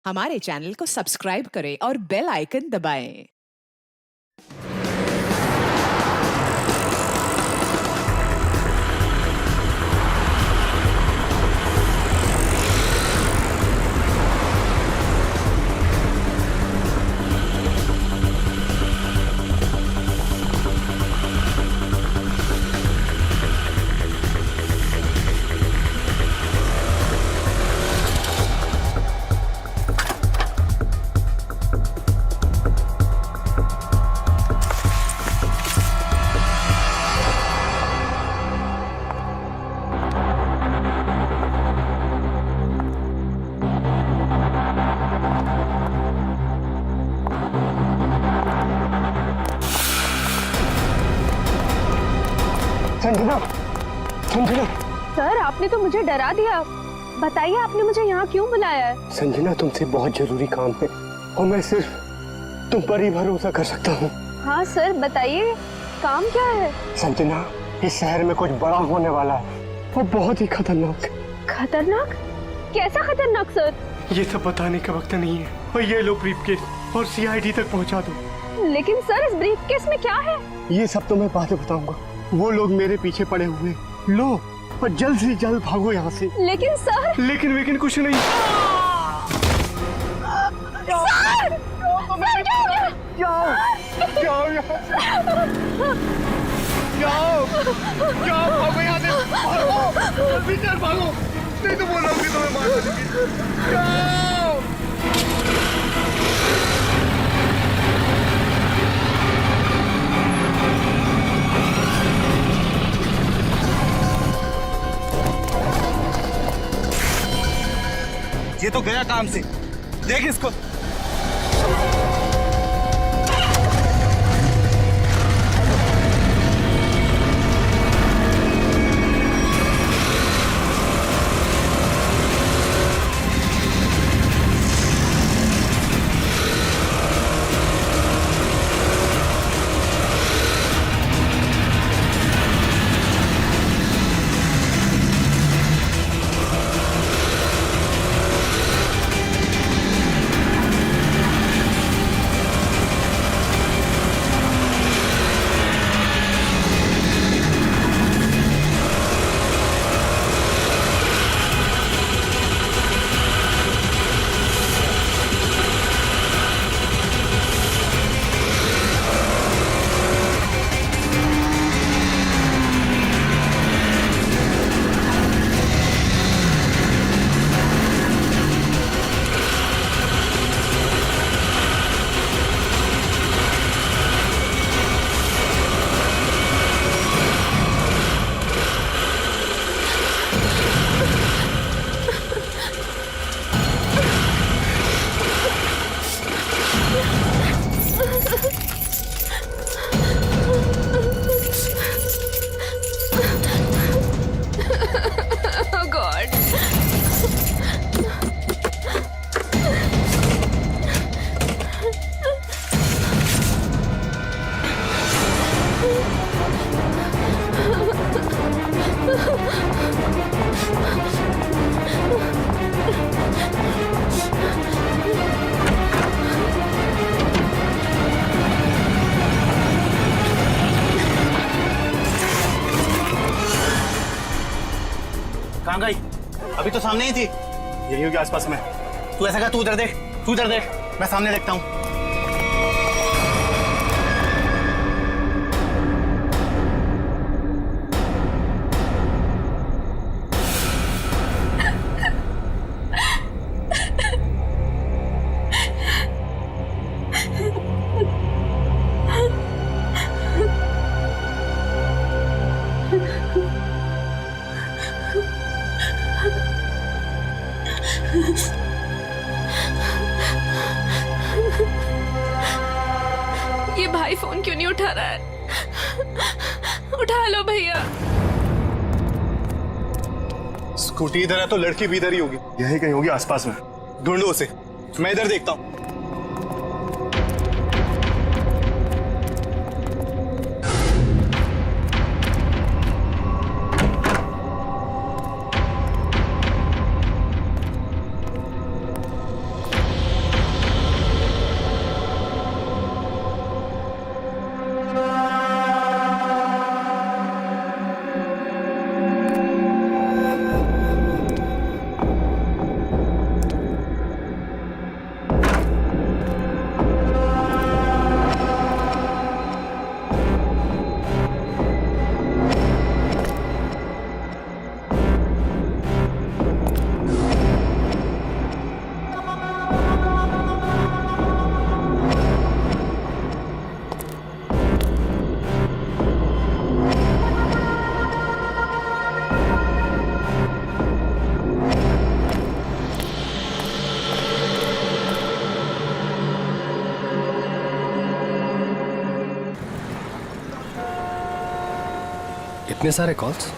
हमारे चैनल को सब्सक्राइब करें और बेल आइकन दबाएं। संजना, संजना, सर आपने तो मुझे डरा दिया। बताइए आपने मुझे यहाँ क्यों बुलाया है? संजना तुमसे बहुत जरूरी काम है और मैं सिर्फ तुम पर ही भरोसा कर सकता हूँ। हाँ सर बताइए, काम क्या है? संजना, इस शहर में कुछ बड़ा होने वाला है, वो बहुत ही खतरनाक। खतरनाक? कैसा खतरनाक सर? ये सब बताने का वक्त नहीं है और ये लो ब्रीफकेस और सीआईडी तक पहुँचा दो। लेकिन सर इस ब्रीफकेस में क्या है? ये सब तो मैं बाद में बताऊंगा। वो लोग मेरे पीछे पड़े हुए, लो और जल्द से जल्द भागो यहाँ से। लेकिन सर, लेकिन कुछ नहीं। सर! सर क्या हो गया? जाओ यहाँ से। जाओ भागो यहाँ से, भागो जल्दी चल भागो, नहीं तो वो लोग भी तुम्हें मार देंगे। जाओ। ये तो गया काम से, देख इसको। Oh God! कहाँ गई? अभी तो सामने ही थी। यही होगी आसपास में। तू ऐसा कर, तू उधर देख, तू उधर देख, मैं सामने देखता हूँ। ये भाई फोन क्यों नहीं उठा रहा है? उठा लो भैया। स्कूटी इधर है तो लड़की भी इधर ही होगी, यही कहीं होगी आसपास में। ढूंढो उसे, मैं इधर देखता हूँ। इतने सारे कॉल्स?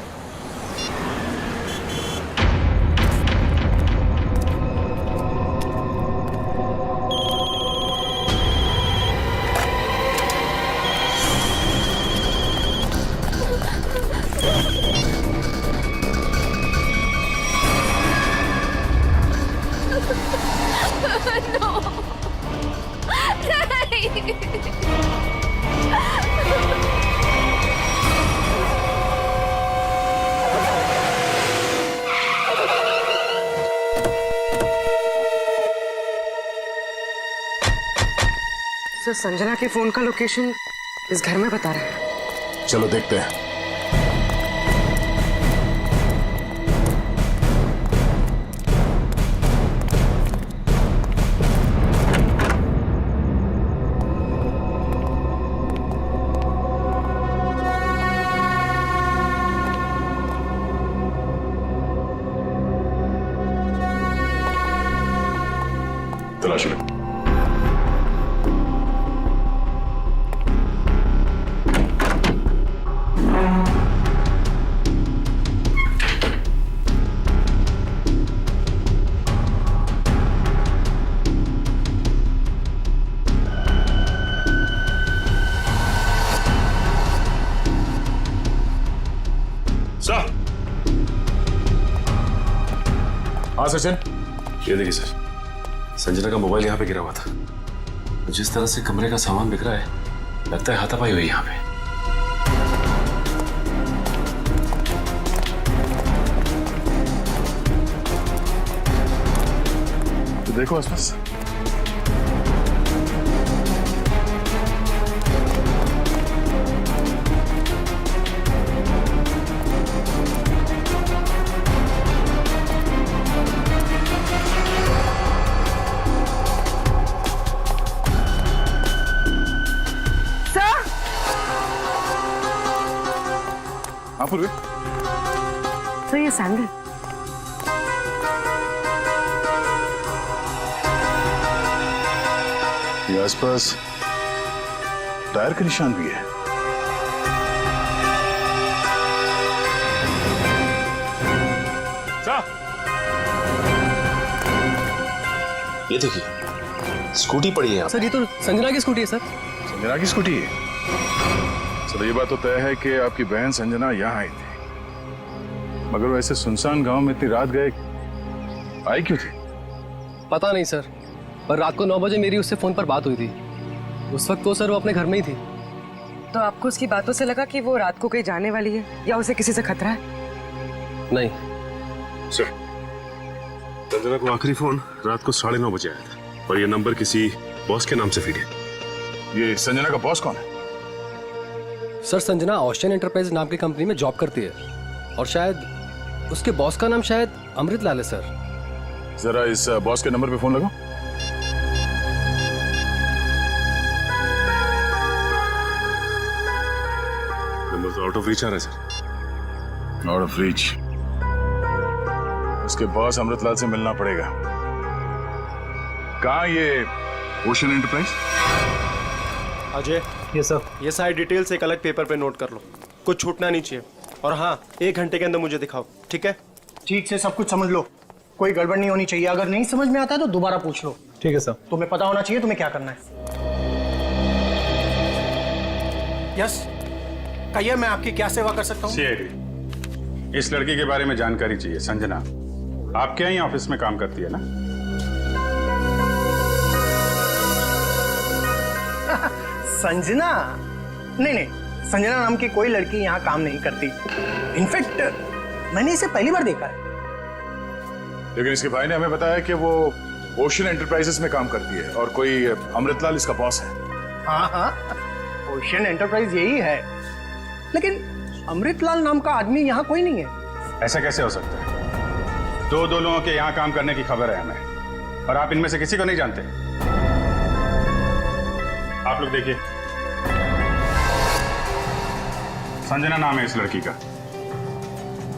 सर, संजना के फोन का लोकेशन इस घर में बता रहा है। चलो देखते हैं। तलाश लो। सर। हाँ सचिन। ये देखिए सर, संजना का मोबाइल यहाँ पे गिरा हुआ था। जिस तरह से कमरे का सामान बिखरा है, लगता है हाथापाई हुई यहाँ पे। तो देखो आसपास। हाँ पूर्वी। सर, ये सैंडल। ये आसपास टायर के निशान भी है। ये देखिए, स्कूटी पड़ी है यहाँ। सर, ये तो संजना की स्कूटी है सर। संजना की स्कूटी है? चलो ये बात तो तय है कि आपकी बहन संजना यहाँ आई थी, मगर वैसे सुनसान गांव में इतनी रात गए आई क्यों थी? पता नहीं सर, पर रात को 9 बजे मेरी उससे फोन पर बात हुई थी। उस वक्त तो सर वो अपने घर में ही थी। तो आपको उसकी बातों से लगा कि वो रात को कहीं जाने वाली है या उसे किसी से खतरा है? नहीं सर, संजना को आखिरी फोन रात को 9:30 बजे आया था और ये नंबर किसी बॉस के नाम से फीड है। ये संजना का बॉस कौन है? सर, संजना ओशियन एंटरप्राइज नाम की कंपनी में जॉब करती है और शायद उसके बॉस का नाम शायद अमृतलाल है सर। जरा इस बॉस के नंबर पे फोन लगाओ। नंबर तो आउट ऑफ रीच आ रहा है सर। Out of reach? उसके बॉस अमृतलाल से मिलना पड़ेगा। कहाँ ये ओशियन एंटरप्राइज? अजय, ये सर, ये सारी डिटेल्स एक अलग पेपर पे नोट कर लो, कुछ छूटना नहीं चाहिए। और हाँ, 1 घंटे के अंदर मुझे दिखाओ, ठीक है? ठीक से सब कुछ समझ लो, कोई गड़बड़ नहीं होनी चाहिए। अगर नहीं समझ में आता है तो दोबारा पूछ लो। ठीक है सर। तुम्हें पता होना चाहिए तुम्हें क्या करना है। यस, कहिए, मैं आपकी क्या सेवा कर सकता हूँ? सीआईडी, इस लड़की के बारे में जानकारी चाहिए। संजना आपके यहाँ ऑफिस में काम करती है ना? संजना? नहीं नहीं, संजना नाम की कोई लड़की यहाँ काम नहीं करती। इनफैक्ट मैंने इसे पहली बार देखा है। लेकिन इसके भाई ने हमें बताया कि वो ओशियन एंटरप्राइजेस में काम करती है और कोई अमृतलाल इसका बॉस है। हाँ हाँ, ओशियन एंटरप्राइज यही है, लेकिन अमृतलाल नाम का आदमी यहाँ कोई नहीं है। ऐसा कैसे हो सकता है? दो लोगों के यहाँ काम करने की खबर है हमें, और आप इनमें से किसी को नहीं जानते। आप लोग देखिए, संजना नाम है इस लड़की का।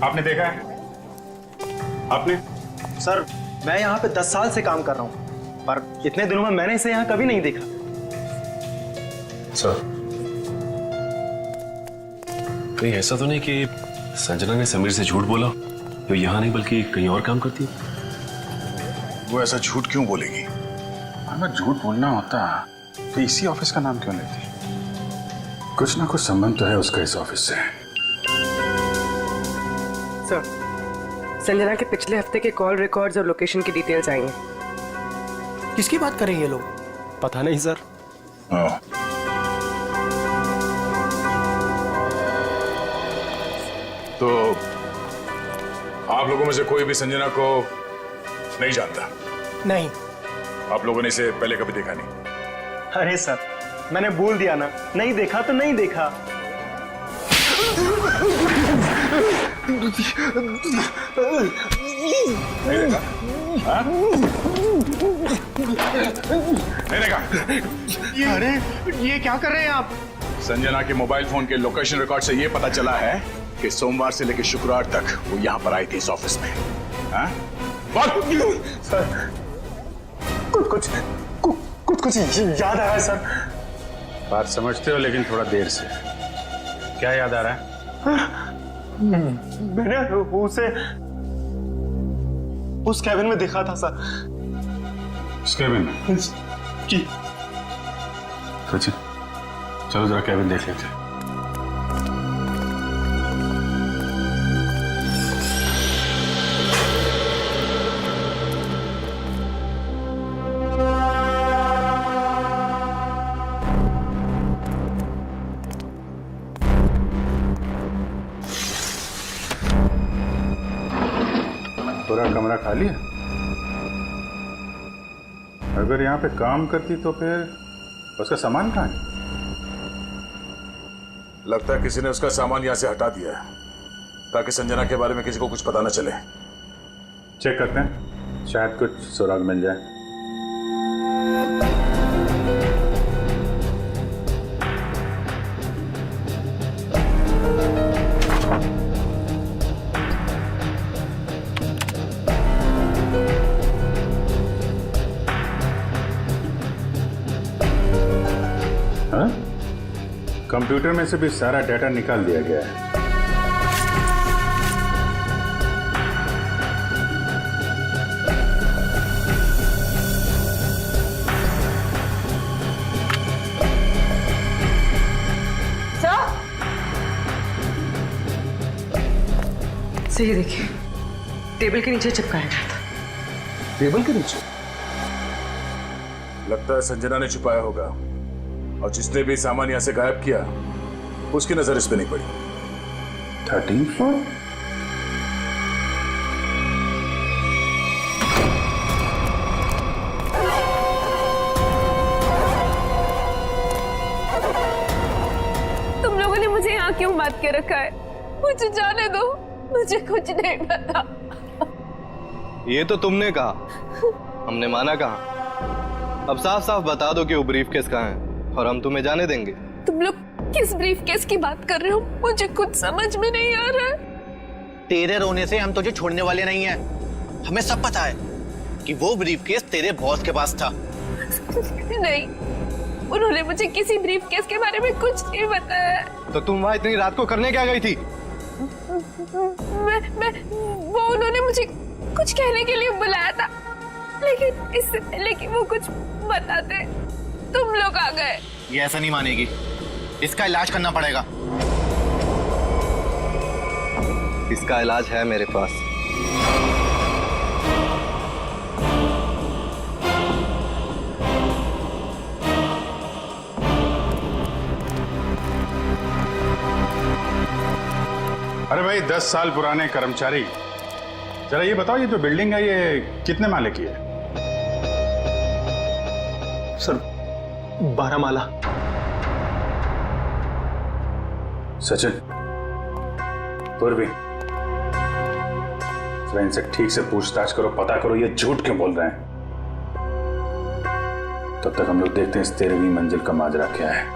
आपने देखा है? आपने? सर, मैं यहाँ पे 10 साल से काम कर रहा हूँ, पर इतने दिनों में मैंने इसे यहाँ कभी नहीं देखा। सर, कहीं ऐसा तो नहीं कि संजना ने समीर से झूठ बोला, तो यहाँ नहीं बल्कि कहीं और काम करती है? वो ऐसा झूठ क्यों बोलेगी? अगर झूठ बोलना होता तो इसी ऑफिस का नाम क्यों लेती? कुछ ना कुछ संबंध तो है उसका इस ऑफिस से। सर, संजना के पिछले हफ्ते के कॉल रिकॉर्ड्स और लोकेशन की डिटेल्स आई हैं। किसकी बात कर रहे हैं ये लोग? पता नहीं सर। हाँ। तो आप लोगों में से कोई भी संजना को नहीं जानता? नहीं। आप लोगों ने इसे पहले कभी देखा नहीं? अरे सर, मैंने बोल दिया ना, नहीं देखा तो नहीं देखा। नहीं देखा? हाँ? नहीं देखा? अरे ये क्या कर रहे हैं आप? संजना के मोबाइल फोन के लोकेशन रिकॉर्ड से यह पता चला है कि सोमवार से लेकर शुक्रवार तक वो यहाँ पर आई थी इस ऑफिस में। हाँ? सर, कुछ याद आया सर। बात समझते हो लेकिन थोड़ा देर से। क्या याद आ रहा है? मैंने उसे उस कैबिन में देखा था सर। उस कैबिन में? जी। सचिन, चलो जरा कैबिन देख लेते हैं। पूरा कमरा खाली है? अगर यहाँ पे काम करती तो फिर उसका सामान कहाँ है? लगता है किसी ने उसका सामान यहाँ से हटा दिया है ताकि संजना के बारे में किसी को कुछ पता न चले। चेक करते हैं, शायद कुछ सुराग मिल जाए। हाँ? कंप्यूटर में से भी सारा डाटा निकाल दिया गया है। सही देखिए, टेबल के नीचे चिपकाया गया था। टेबल के नीचे? लगता है संजना ने छुपाया होगा और जिसने भी सामान यहां से गायब किया उसकी नजर इस पे नहीं पड़ी। 13th floor? तुम लोगों ने मुझे यहाँ क्यों बात के रखा है? मुझे जाने दो, मुझे कुछ नहीं पता। ये तो तुमने कहा, हमने माना कहा। अब साफ साफ बता दो कि वो ब्रीफकेस कहाँ है और हम तुम्हें जाने देंगे। तुम लोग किस ब्रीफकेस की बात कर रहे हो? मुझे कुछ समझ में नहीं आ रहा है। तेरे रोने से हम तुझे छोड़ने वाले नहीं हैं। हमें सब पता है कि वो ब्रीफकेस तेरे बॉस के पास था। नहीं, उन्होंने मुझे किसी ब्रीफकेस के बारे में कुछ नहीं बताया। तो तुम वहां इतनी रात को करने क्या गई थी? वो उन्होंने मुझे कुछ कहने के लिए बुलाया था, लेकिन इससे पहले कि वो कुछ बताते तुम लोग आ गए। ये ऐसा नहीं मानेगी, इसका इलाज करना पड़ेगा। इसका इलाज है मेरे पास। अरे भाई, 10 साल पुराने कर्मचारी, जरा ये बताओ, ये जो बिल्डिंग है ये कितने माले की है? सर 12 माला। सचिन, पूर्वी, जरा इनसे ठीक से पूछताछ करो, पता करो ये झूठ क्यों बोल रहे हैं। तब तक हम लोग देखते हैं इस 13वीं मंजिल का माजरा क्या है।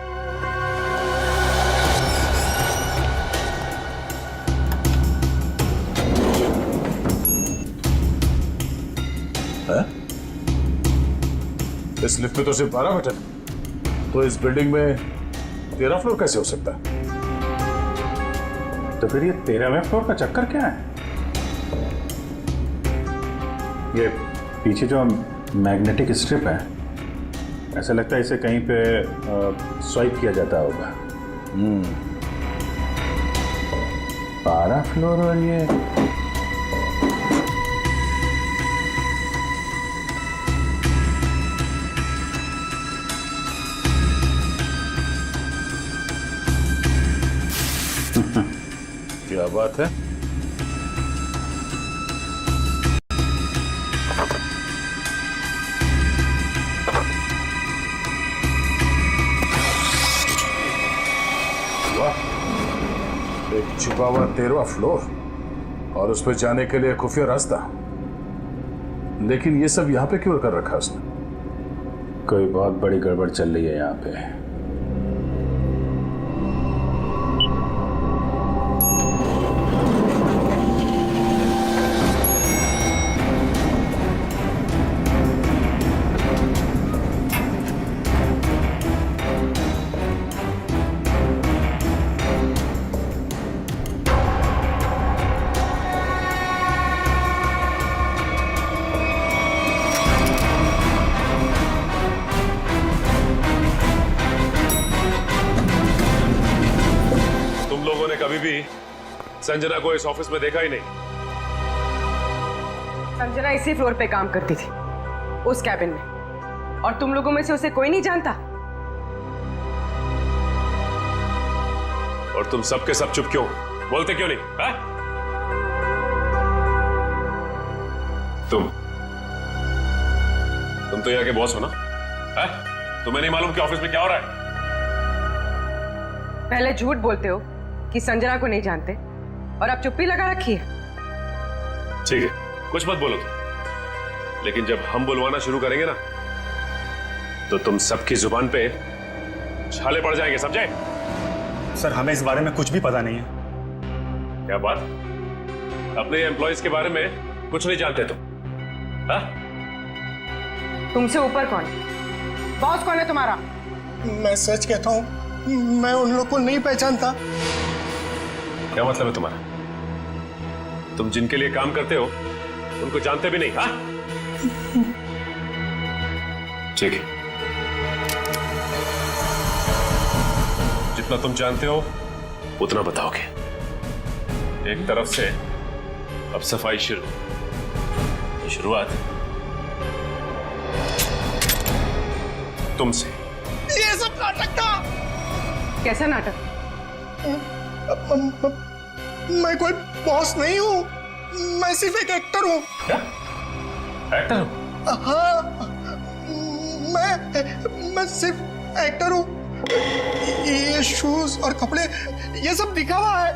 इस लिफ्ट में तो सिर्फ 12 बटन, तो इस बिल्डिंग में 13 फ्लोर कैसे हो सकता है? तो फिर ये 13वें फ्लोर का चक्कर क्या है? ये पीछे जो मैग्नेटिक स्ट्रिप है, ऐसा लगता है इसे कहीं पे स्वाइप किया जाता होगा। 12 फ्लोर और ये क्या बात है? एक छुपा हुआ 13वां फ्लोर और उस पर जाने के लिए खुफिया रास्ता। लेकिन ये सब यहाँ पे क्यों कर रखा उसने? कोई बहुत बड़ी गड़बड़ चल रही है यहाँ पे। कभी भी संजना को इस ऑफिस में देखा ही नहीं। संजना इसी फ्लोर पे काम करती थी, उस कैबिन में, और तुम लोगों में से उसे कोई नहीं जानता। और तुम सबके सब चुप क्यों? बोलते क्यों नहीं? है? तुम तो यहाँ के बॉस हो ना? है? तुम्हें नहीं मालूम कि ऑफिस में क्या हो रहा है? पहले झूठ बोलते हो कि संजना को नहीं जानते, और अब चुप्पी लगा रखी है। ठीक है, कुछ मत बोलो तुम। लेकिन जब हम बुलवाना शुरू करेंगे ना, तो तुम सबकी जुबान पे छाले पड़ जाएंगे, समझे? सर, हमें इस बारे में कुछ भी पता नहीं है। क्या बात? अपने एम्प्लॉयज के बारे में कुछ नहीं जानते तुम? हाँ? तुमसे ऊपर कौन? बॉस कौन है तुम्हारा? मैं सच कहता हूँ, मैं उन लोग को नहीं पहचानता। क्या मतलब है तुम्हारा? तुम जिनके लिए काम करते हो उनको जानते भी नहीं? हाँ? ठीक है, जितना तुम जानते हो उतना बताओगे। एक तरफ से अब सफाई शुरू। शुरुआत तुमसे। ये सब नाटक था। कैसा नाटक? मैं कोई बॉस नहीं हूँ, मैं सिर्फ एक एक्टर हूँ। क्या? एक्टर हो? हाँ, मैं सिर्फ एक्टर हूँ। ये शूज और कपड़े, ये सब दिखावा है।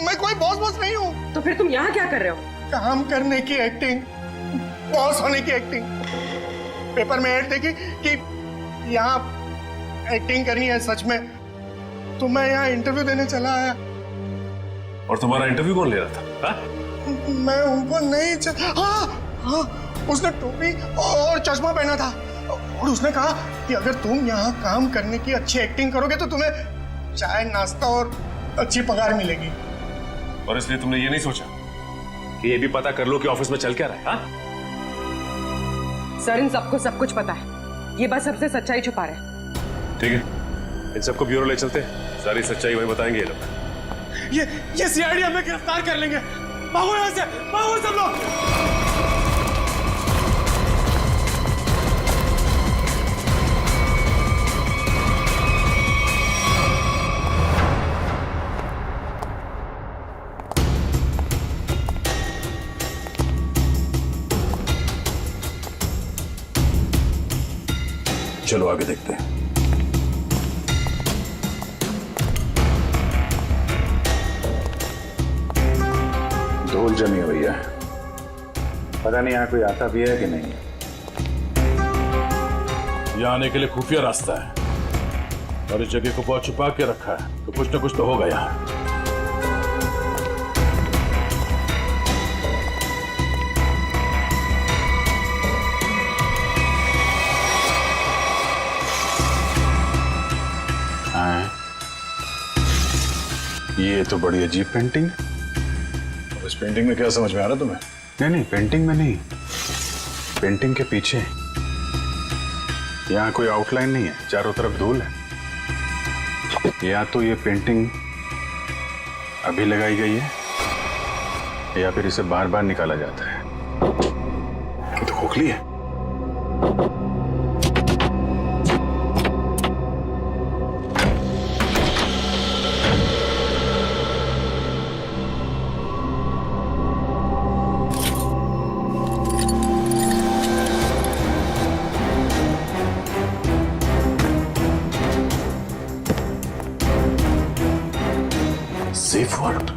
मैं कोई बॉस नहीं हूँ। तो फिर तुम यहाँ क्या कर रहे हो? काम करने की एक्टिंग, बॉस होने की एक्टिंग। पेपर में ऐड देखी कि यहाँ एक्टिंग करनी है सच में, तो मैं यहाँ इंटरव्यू देने चला आया। और तुम्हारा इंटरव्यू कौन ले रहा था? हा? मैं उनको नहीं हाँ, उसने टोपी और चश्मा पहना था, और उसने कहा कि अगर तुम यहाँ काम करने की अच्छी एक्टिंग करोगे तो तुम्हें चाय, नाश्ता और अच्छी पगार मिलेगी। और इसलिए तुमने ये नहीं सोचा कि ये भी पता कर लो कि ऑफिस में चल क्या रहा है? हा? सर, इन सबको सब कुछ पता है, ये बस सबसे सच्चाई छुपा रहे हैं। ठीक है, इन सबको ब्यूरो ले चलते हैं, सारी सच्चाई वही बताएंगे ये लोग। ये सीआईडी हमें गिरफ्तार कर लेंगे। भागो यहाँ से, भागो सब लोग। चलो आगे देखते हैं। धूल जमी हुई है, पता नहीं यहाँ कोई आता भी है कि नहीं। यहाँ आने के लिए खुफिया रास्ता है और इस जगह को बहुत छुपा के रखा है, तो कुछ ना कुछ तो होगा यहाँ। ये तो बड़ी अजीब पेंटिंग है। अब इस पेंटिंग में क्या समझ में आ रहा तुम्हें? नहीं नहीं, पेंटिंग में नहीं, पेंटिंग के पीछे। यहाँ कोई आउटलाइन नहीं है, चारों तरफ धूल है। या तो ये पेंटिंग अभी लगाई गई है या फिर इसे बार बार निकाला जाता है। ये तो खोखली है। Safe word.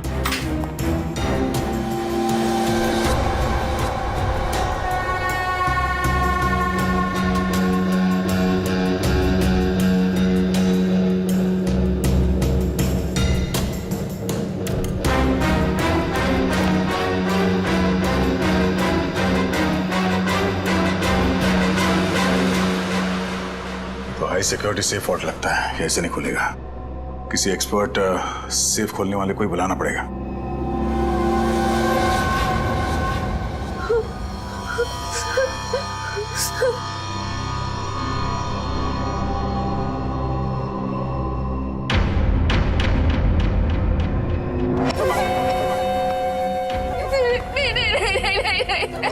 तो हाई सिक्योरिटी सेफ वर्ड लगता है, ऐसे नहीं खुलेगा। किसी एक्सपर्ट सेफ खोलने वाले को ही बुलाना पड़ेगा।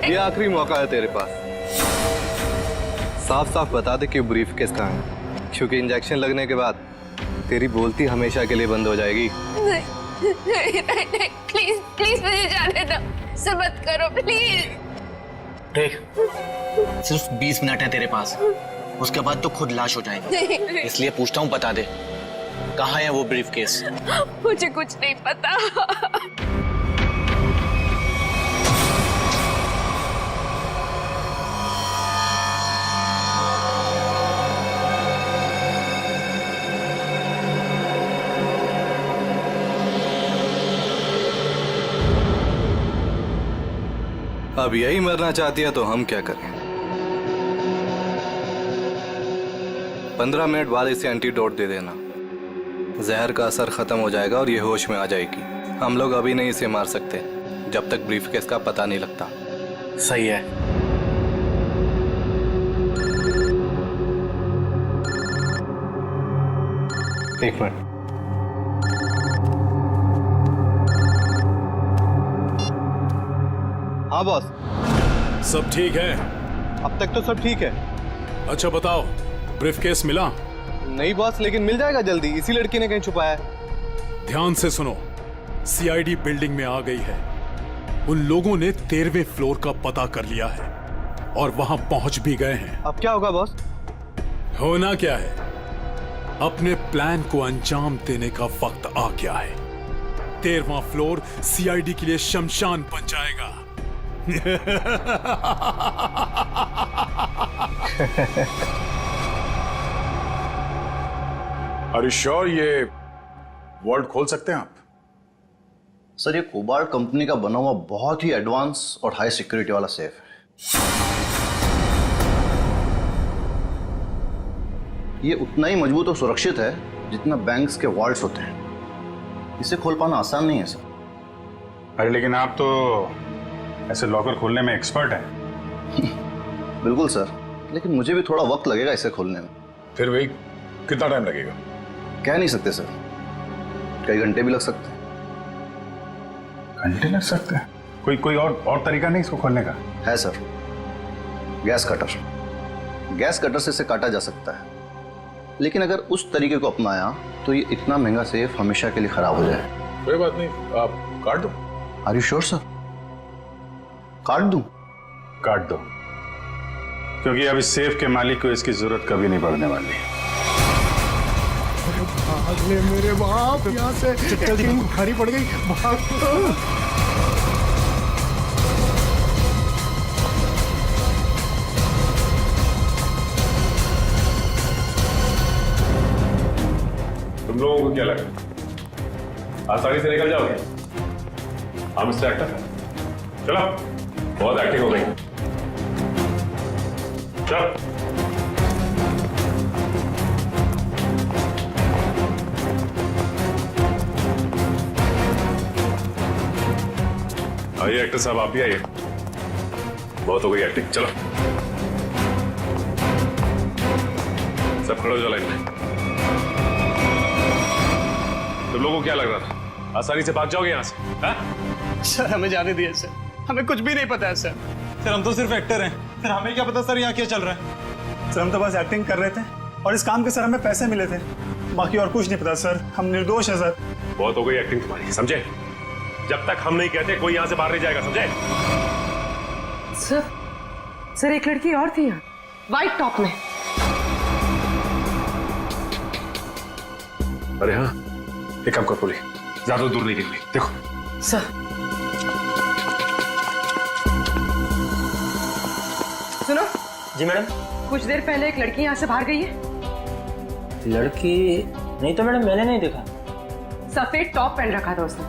ये आखिरी मौका है तेरे पास। साफ साफ बता दे कि ब्रीफ केस कहाँ है, क्योंकि इंजेक्शन लगने के बाद तेरी बोलती हमेशा के लिए बंद हो जाएगी। नहीं, प्लीज प्लीज मुझे जाने दो, ऐसा मत करो प्लीज। देख, सिर्फ 20 मिनट है तेरे पास, उसके बाद तो खुद लाश हो जाएगी। इसलिए पूछता हूँ, बता दे कहाँ है वो ब्रीफ केस? मुझे कुछ नहीं पता। अब यही मरना चाहती है तो हम क्या करें? 15 मिनट बाद इसे एंटीडोट दे देना, जहर का असर खत्म हो जाएगा और ये होश में आ जाएगी। हम लोग अभी नहीं इसे मार सकते जब तक ब्रीफकेस का पता नहीं लगता। सही है। एक मिनट। हाँ बॉस, सब ठीक है? अब तक तो सब ठीक है। अच्छा बताओ, ब्रीफकेस मिला? नहीं बॉस, लेकिन मिल जाएगा जल्दी, इसी लड़की ने कहीं छुपाया है। ध्यान से सुनो, सीआईडी बिल्डिंग में आ गई है। उन लोगों ने 13वें फ्लोर का पता कर लिया है और वहां पहुंच भी गए हैं। अब क्या होगा बॉस? होना क्या है, अपने प्लान को अंजाम देने का वक्त आ गया है। 13वां फ्लोर सीआईडी के लिए शमशान बन जाएगा। Are you sure ये वर्ल्ड खोल सकते हैं आप? सर, ये कोबाल्ट कंपनी का बना हुआ बहुत ही एडवांस और हाई सिक्योरिटी वाला सेफ है। ये उतना ही मजबूत और सुरक्षित है जितना बैंक्स के वॉल्ट्स होते हैं। इसे खोल पाना आसान नहीं है सर। अरे लेकिन आप तो ऐसे लॉकर खोलने में एक्सपर्ट हैं। बिल्कुल सर, लेकिन मुझे भी थोड़ा वक्त लगेगा इसे खोलने में। फिर वही कितना टाइम लगेगा? कह नहीं सकते सर, कई घंटे भी लग सकते हैं। घंटे लग सकते हैं? कोई और तरीका नहीं इसको खोलने का? है sir, gas cutter. Gas cutter से इसे काटा जा सकता है, लेकिन अगर उस तरीके को अपनाया तो ये इतना महंगा सेफ हमेशा के लिए खराब हो जाए। कोई बात नहीं, आप काट दो। Are you sure sir? काट दूं? काट दो, क्योंकि अब इस सेफ के मालिक को इसकी जरूरत कभी नहीं पड़ने वाली। भागले मेरे बाप, यहाँ से जल्दी भारी पड़ गई। भाग। तुम लोगों को क्या लगा आसानी से निकल जाओगे? हाँ मिस्टर एक्टर, चलो, बहुत एक्टिंग हो गई। चलो। आइए एक्टर साहब, आप भी आइए। बहुत हो गई एक्टिंग, चलो सब खड़े हो जाओ लाइन में। तुम लोगों को क्या लग रहा था आसानी से भाग जाओगे यहाँ से? हाँ? सर हमें जाने दिए सर, हमें कुछ भी नहीं पता है सर। सर हम तो सिर्फ एक्टर हैं, सर हमें क्या पता सर यहाँ क्या चल रहा है। सर हम तो बस एक्टिंग कर रहे थे और इस काम के सर हमें पैसे मिले थे, बाकी और कुछ नहीं पता सर, हम निर्दोष हैं सर। बहुत हो गई एक्टिंग तुम्हारी, समझे? जब तक हम नहीं कहते कोई यहाँ से बाहर नहीं जाएगा, समझे? सर एक लड़की और थी यहाँ, व्हाइट टॉप में। अरे हाँ, एक काम कर बोली, ज्यादा दूर नहीं निकली, देखो। सर सुनो। जी मैडम। कुछ देर पहले एक लड़की यहाँ से बाहर गई है। लड़की नहीं तो मैडम, मैंने नहीं देखा। सफेद टॉप पहन रखा था उसने,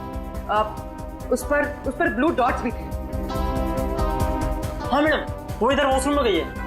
उस पर ब्लू डॉट्स भी थे। हाँ मैडम, वो इधर वॉशरूम में गई है।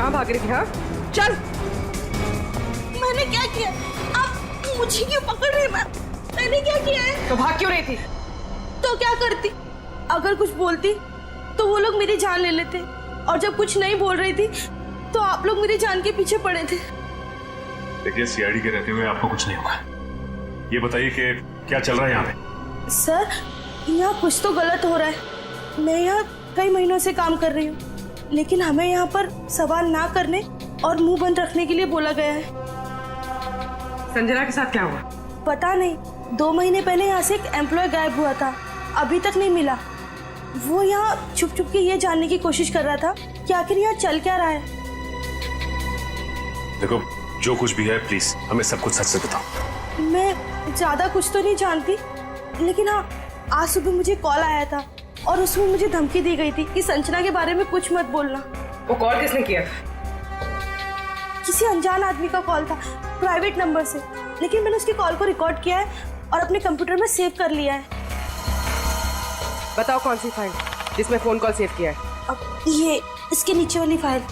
भाग रही थी? हाँ चल। मैंने क्या किया? आप मुझे क्यों पकड़ रहे हैं? मैंने क्या किया है? तो भाग क्यों रही थी? तो क्या करती? अगर कुछ बोलती तो वो लोग मेरी जान ले लेते, और जब कुछ नहीं बोल रही थी तो आप लोग मेरी जान के पीछे पड़े थे। देखिए सीआईडी के रहते हुए आपको कुछ नहीं होगा। ये बताइए कि क्या चल रहा है यहाँ पे? सर यहाँ कुछ तो गलत हो रहा है। मैं यहाँ कई महीनों से काम कर रही हूँ, लेकिन हमें यहाँ पर सवाल ना करने और मुंह बंद रखने के लिए बोला गया है। संजना के साथ क्या हुआ? पता नहीं, 2 महीने पहले यहाँ से एक एम्प्लॉय गायब हुआ था, अभी तक नहीं मिला। वो यहाँ छुप छुप के ये जानने की कोशिश कर रहा था कि आखिर यहाँ चल क्या रहा है। देखो जो कुछ भी है प्लीज हमें सब कुछ सच से बताओ। मैं ज्यादा कुछ तो नहीं जानती, लेकिन हाँ आज सुबह मुझे कॉल आया था और उसमें मुझे धमकी दी गई थी कि संजना के बारे में कुछ मत बोलना। वो कॉल किसने किया? किसी अनजान आदमी का कॉल था, प्राइवेट नंबर से, लेकिन मैंने उसकी कॉल को रिकॉर्ड किया है और अपने कंप्यूटर में सेव कर लिया है। बताओ कौन सी फाइल जिसमें फोन कॉल सेव किया है? अब ये इसके नीचे वाली फाइल।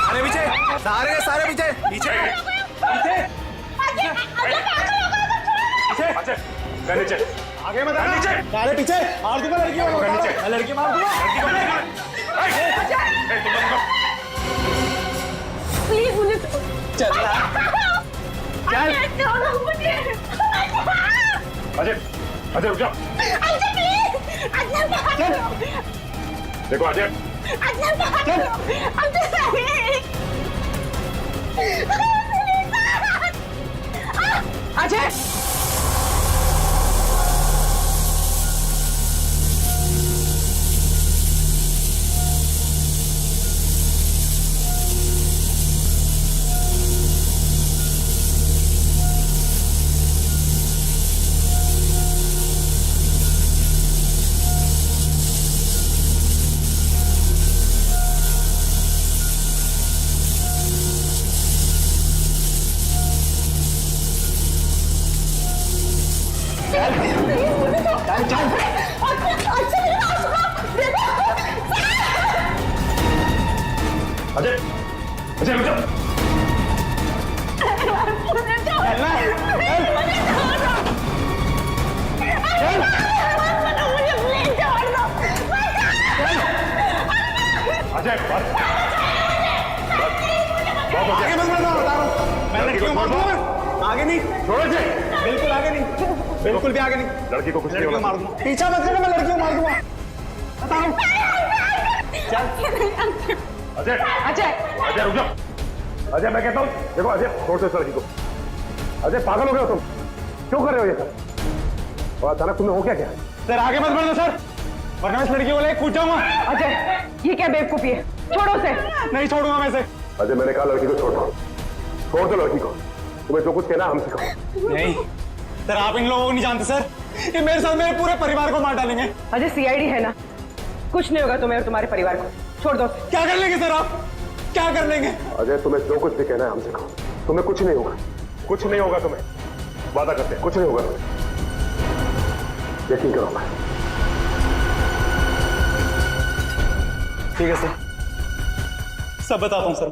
सारे पीछे, सारे पीछे, पीछे, नीचे आगे मत आना, नीचे, सारे पीछे, मार दूंगा लड़की को, लड़की मार दूंगा। प्लीज मुझे चल अजय, अजय रुक जाओ। देखो अजय, अजय अजय, अजय रुक जाओ। अजय आगे मत बढ़ो, बता रहा हूँ मैं लड़की को मार दूंगा। आगे नहीं, छोड़ो अजय, बिल्कुल आगे नहीं, बिल्कुल भी आगे नहीं। लड़की को कुछ नहीं लड़की को होगा। मार दूंगा, पीछा मत करना, मैं लड़की को मार दूंगा, बता रहा हूँ। अजय, अजय अजय रुक जाओ। अजय मैं कहता हूँ, देखो अजय छोड़ दो इस लड़की को। अजय पागल हो गए हो तुम, क्यों कर रहे हो ये सब? और अचानक तुम्हें हो क्या है? सर आगे मत बढ़ो सर, वरना इस लड़की को लेकर कूद जाऊंगा। अजय ये क्या बेवकूफी है, छोड़ो उसे। नहीं छोड़ूंगा मैं इसे, अजय मैंने कहा लड़की को छोड़ दो, छोड़ दो लड़की को। तुम्हें जो कुछ कहना हमसे कहो। नहीं सर, आप इन लोगों को नहीं जानते सर, ये मेरे साथ मेरे पूरे परिवार को मार डालेंगे। अजय सीआईडी है ना, कुछ नहीं होगा तुम्हें और तुम्हारे परिवार को, छोड़ दो। क्या कर लेंगे सर आप, क्या कर लेंगे? अजय तुम्हें जो कुछ भी कहना है हमसे कहो, तुम्हें कुछ नहीं होगा, कुछ नहीं होगा तुम्हें, वादा करते हैं कुछ नहीं होगा तुम्हें, यकीन करो। मैं ठीक है सर, सब बताता हूँ सर।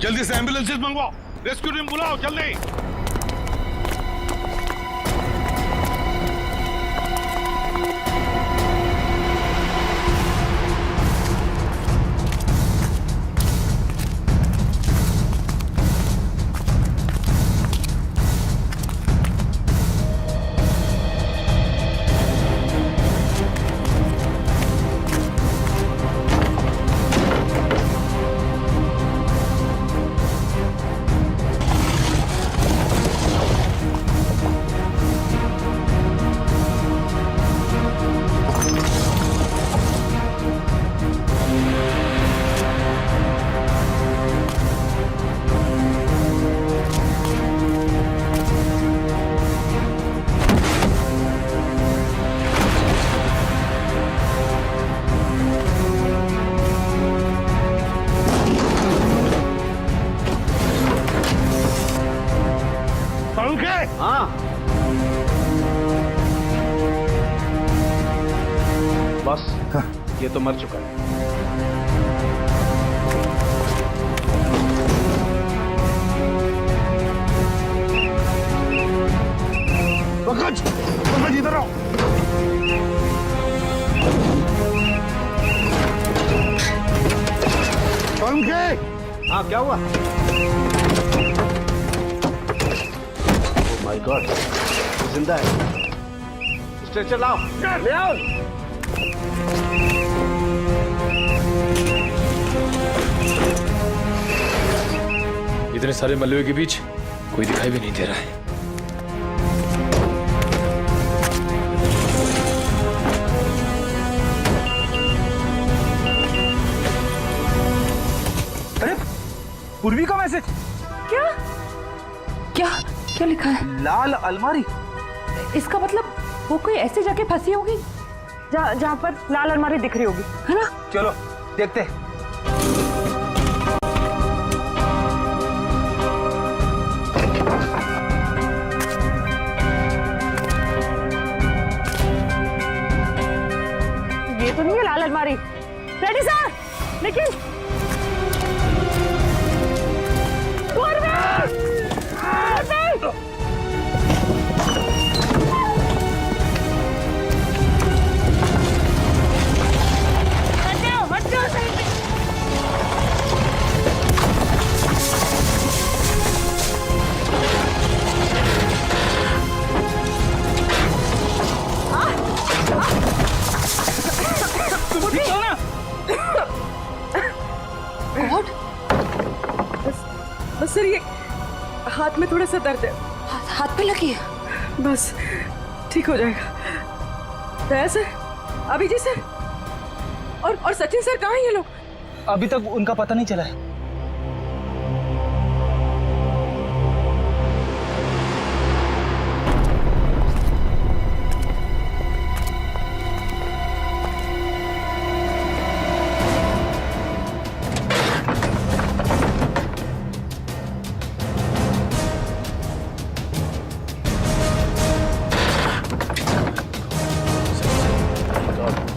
जल्दी से एम्बुलेंसेस मंगवाओ, रेस्क्यू टीम बुलाओ जल्दी। हाँ बस ये तो मर चुका है। पंकज इधर आओ। हाँ क्या हुआ? माय गॉड, जिंदा है। स्ट्रेचर लाओ, ले आओ। इतने सारे मलबे के बीच कोई दिखाई भी नहीं दे रहा है। अरे पूर्वी का मैसेज। क्या क्या क्या लिखा है? लाल अलमारी। इसका मतलब वो कोई ऐसी जगह फंसी होगी जहाँ पर लाल अलमारी दिख रही होगी, है ना? चलो देखते हैं। ये तो नहीं है लाल अलमारी। रेडी सर, लेकिन बस सर, ये हाथ में थोड़ा सा दर्द है। हाथ पे लगी है? बस ठीक हो जाएगा। दया सर, अभिजीत सर और सचिन सर कहाँ हैं ये लोग? अभी तक उनका पता नहीं चला है।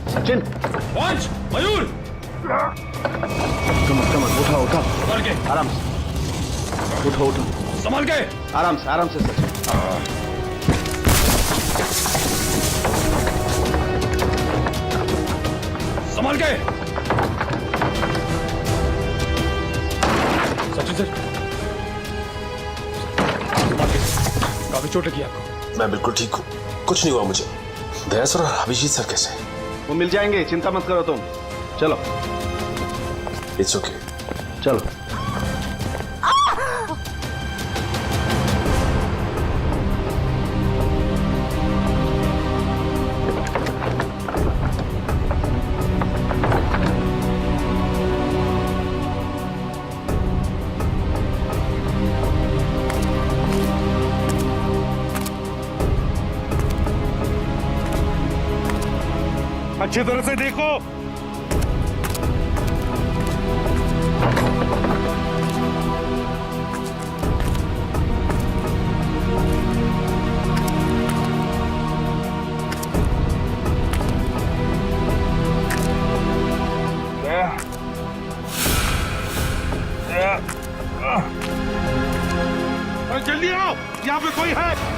सचिन, पंच, मयूर, कम उठा उठा, संभाल के, आराम से उठो उठो, संभाल के, आराम से सचिन। संभाल के। सचिन सर, संभाल के, काफी चोट लगी आपको। मैं बिल्कुल ठीक हूँ, कुछ नहीं हुआ मुझे। दया सर और अभिजीत सर कैसे? वो मिल जाएंगे, चिंता मत करो तुम। चलो। It's okay. चलो। अच्छी तरह से देखो। जल्दी आओ, यहाँ पे कोई है।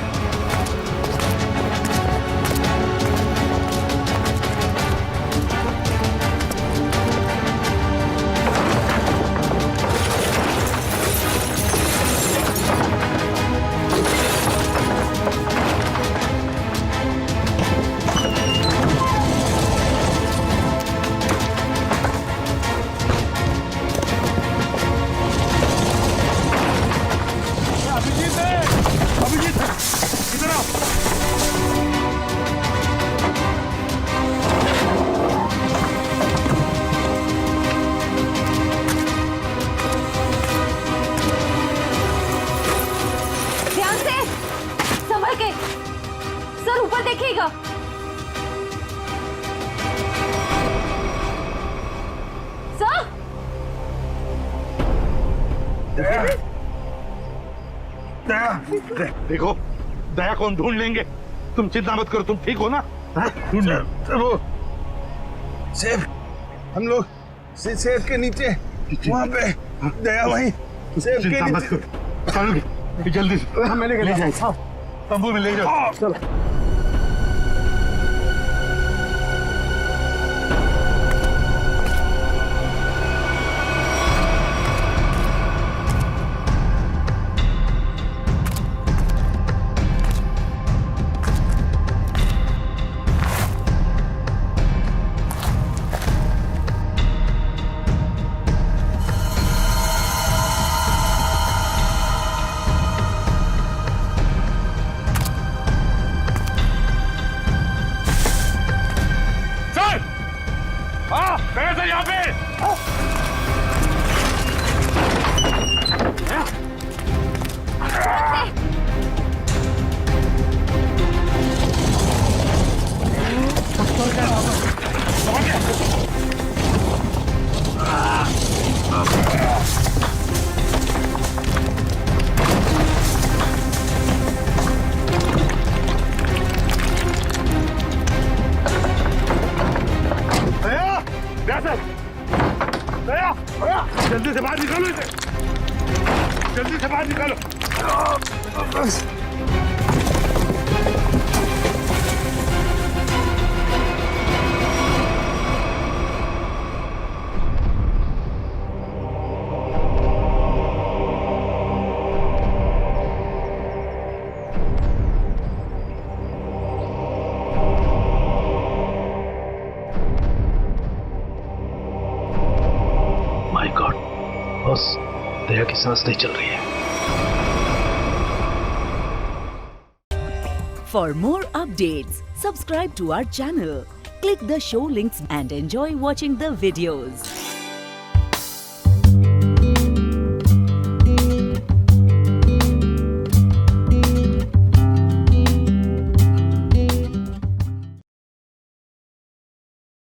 देखिएगा। सर, दया, देखो दया को हम ढूंढ लेंगे, तुम चिंता मत करो। तुम ठीक हो ना? वो सेफ, हम लोग सेफ के नीचे वहाँ पे दया वहीं सेफ के नीचे। जल्दी से मैंने ले जाए तंबू में ले जाओ। चलो। यहाँ पे जल्दी से बाहर निकालो इसे, जल्दी से बाहर निकालो। माय गॉड बॉस, दया की सांस नहीं चल रही है। For more updates, subscribe to our channel, click the show links and enjoy watching the videos.